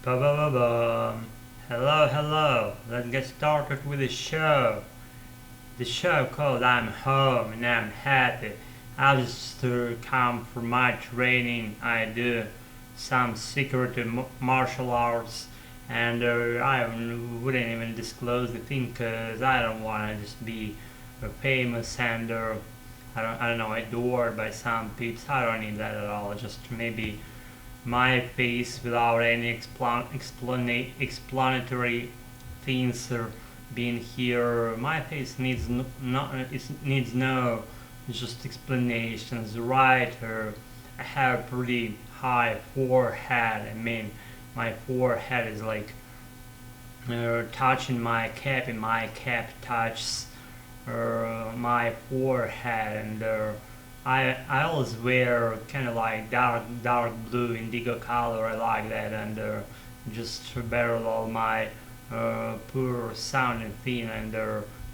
Ba-ba-ba-bum. Hello, hello. Let's get started with the show. The show called I'm Home and I'm Happy. I just come from my training. I do some secret martial arts, and I wouldn't even disclose the thing because I don't want to just be famous and I don't know, adored by some peeps. I don't need that at all. Just maybe my face without any explanatory things being here. My face needs needs no just explanations, right? I have a pretty high forehead. I mean, my forehead is like touching my cap, and my cap touches my forehead, and I always wear kind of like dark blue indigo color. I like that, and just to battle all my poor sounding thing, and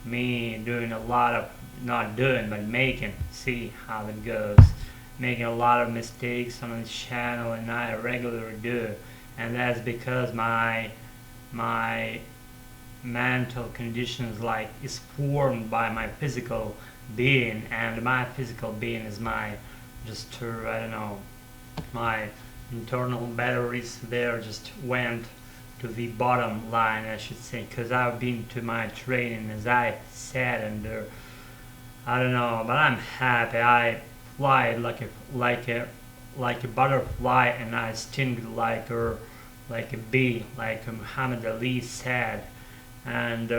me doing a lot of not doing but making. See how it goes. Making a lot of mistakes on this channel, and I regularly do, and that's because my mental conditions like is formed by my physical being, and my physical being is my just I don't know, my internal batteries there just went to the bottom line, I should say, because I've been to my training, as I said, and I don't know, but I'm happy. I fly like a butterfly, and I sting like a bee, like Muhammad Ali said. And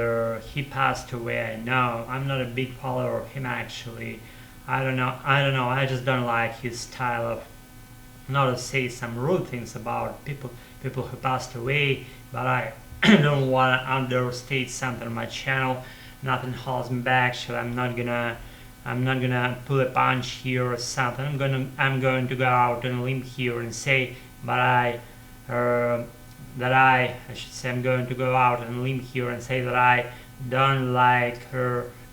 he passed away. No, I'm not a big follower of him actually. I don't know. I just don't like his style of not to say some rude things about people who passed away, but I don't want to understate something on my channel. Nothing holds me back, so I'm not gonna pull a punch here or something. I'm going to go out on a limb here and say, but I should say, I'm going to go out on a limb here and say that I don't like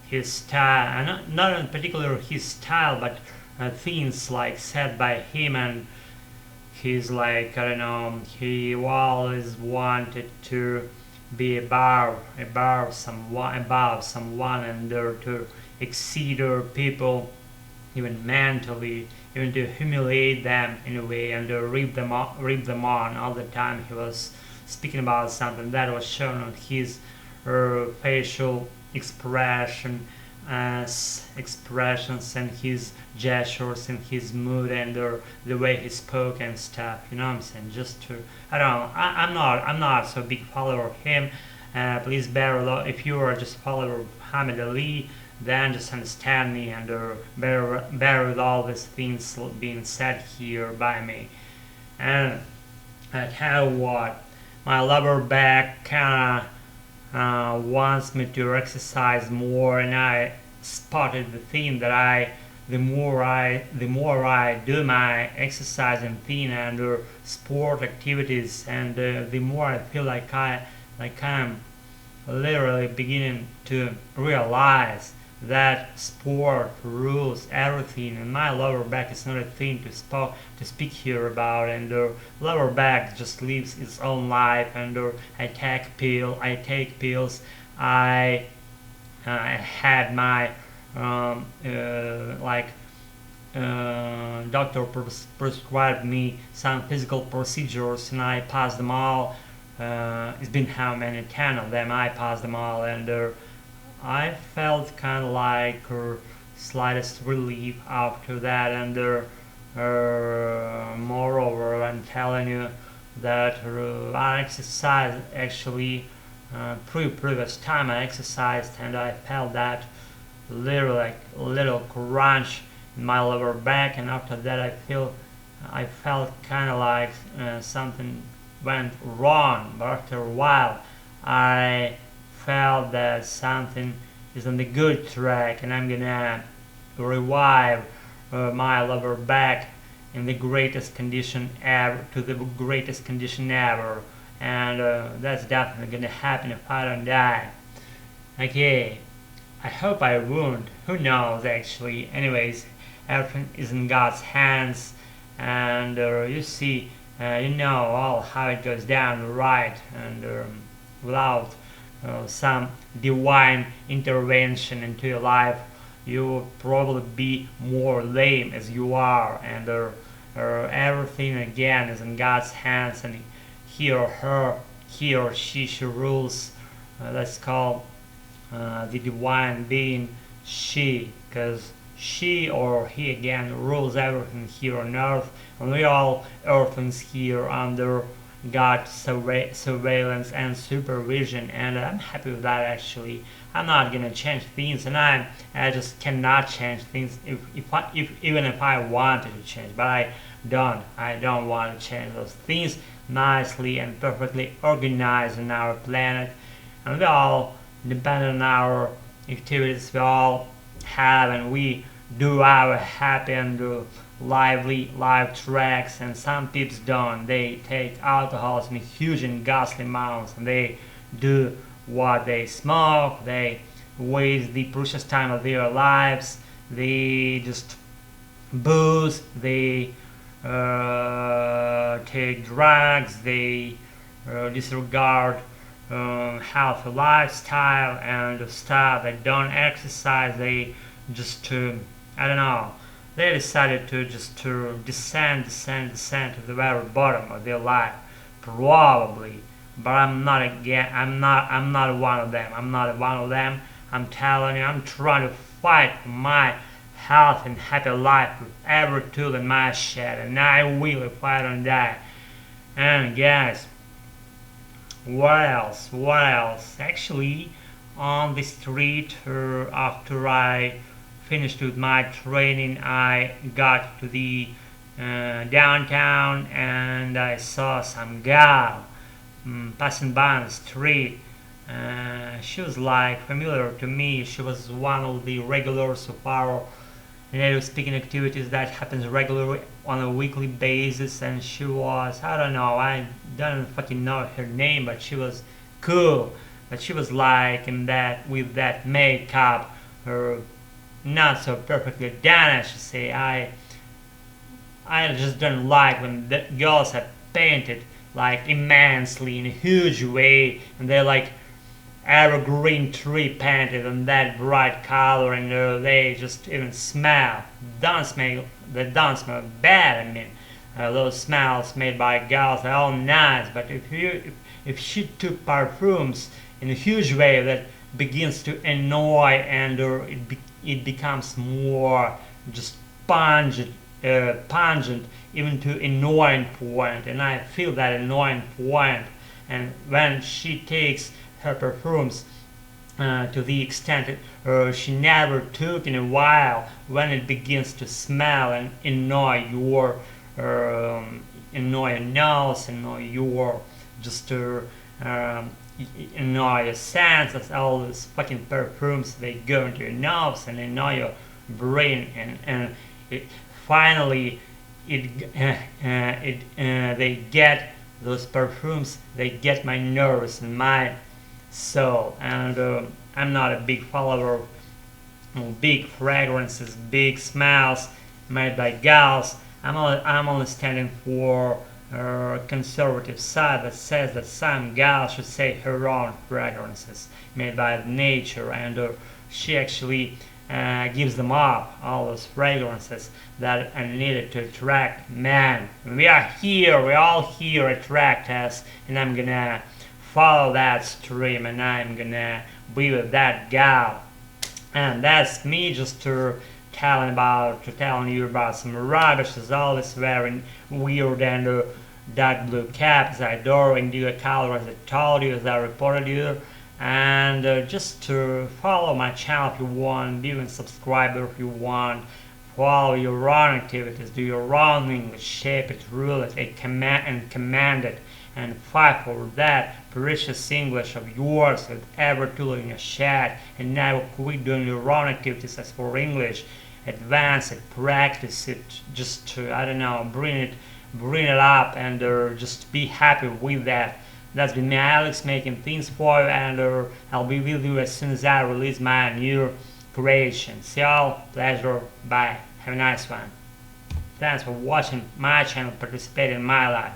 his style, and not in particular his style, but things like said by him, and he's like, I don't know, he always wanted to be above someone, and to exceed people, even mentally, even to humiliate them in a way, and to rip them on all the time. He was speaking about something that was shown on his facial expressions and his gestures and his mood, and the way he spoke and stuff. You know what I'm saying? Just to, I don't know. I'm not so big follower of him. Please bear if you are just a follower of Muhammad Ali, then just understand me, and bear with all these things being said here by me. And I tell you what, my lower back kinda wants me to exercise more, and I spotted the thing that the more I do my exercising thing and sport activities, and the more I feel like I'm literally beginning to realize that sport rules everything, and my lower back is not a thing to speak here about, and lower back just lives its own life, and I take pills. I had my doctor prescribed me some physical procedures, and I passed them all. It's been how many, 10 of them. I passed them all, and I felt kind of like slightest relief after that, and moreover, I'm telling you that I exercised actually previous time I exercised, and I felt that little crunch in my lower back, and after that I felt kind of like something went wrong, but after a while I felt that something is on the good track, and I'm gonna revive my lower back in the greatest condition ever, and that's definitely gonna happen if I don't die. Okay, I hope I won't. Who knows, actually. Anyways, everything is in God's hands, and you see, you know all how it goes down, right? And without some divine intervention into your life, you will probably be more lame as you are, and everything again is in God's hands, and he or she rules. Let's call the divine being she, because she or he again rules everything here on earth, and we all earthings here under God's surveillance and supervision, and I'm happy with that. Actually, I'm not gonna change things, and I just cannot change things even if I wanted to change, but I don't want to change those things nicely and perfectly organized on our planet, and we all depend on our activities. We all have, and we do our happy and lively live tracks, and some people don't. They take alcohols in huge and ghastly amounts, and they do what they smoke. They waste the precious time of their lives. They just booze. They take drugs. They disregard healthy lifestyle and stuff. They don't exercise. They just I don't know. They decided to just descend to the very bottom of their life, probably. But I'm not again. I'm not one of them. I'm not one of them. I'm telling you, I'm trying to fight for my health and happy life with every tool in my shed, and I will if I don't die. And guys, what else? What else? Actually, on the street after I finished with my training, I got to the downtown, and I saw some gal passing by on the street. She was like familiar to me. She was one of the regulars of our native speaking activities that happens regularly on a weekly basis, and she was, I don't know, I don't fucking know her name, but she was cool. But she was like in that, with that makeup, her not so perfectly done, I should say. I just don't like when the girls have painted like immensely in a huge way, and they're like evergreen tree painted in that bright color, and they just even smell. They don't smell bad. I mean, those smells made by girls are all nice, but if she took perfumes in a huge way that begins to annoy, and it becomes more just pungent, even to annoying point, and I feel that annoying point. And when she takes her perfumes to the extent she never took in a while, when it begins to smell and annoy your nose, annoy your just annoy your senses. All these fucking perfumes, they go into your nose and annoy your brain, and finally they get those perfumes, they get my nerves and my soul. And I'm not a big follower of big fragrances, big smells made by gals. I'm only standing for conservative side that says that some gal should say her own fragrances made by nature, and she actually gives them up, all those fragrances that are needed to attract men. We are here, we all here attract us, and I'm gonna follow that stream, and I'm gonna be with that gal. And that's me just telling you about some rubbish as always, wearing weird and dark blue caps. I adore indigo color, as I told you, as I reported you. And just to follow my channel if you want, be a subscriber if you want, follow your own activities, do your own English, shape it, rule it, and command it, and fight for that precious English of yours with every tool in your shed, and never quit doing your own activities as for English. Advance it, practice it, just to, I don't know, bring it up, and just be happy with that. That's been me, Alex, making things for you, and I'll be with you as soon as I release my new creation. See y'all, pleasure, bye, have a nice one. Thanks for watching my channel, participating in my life.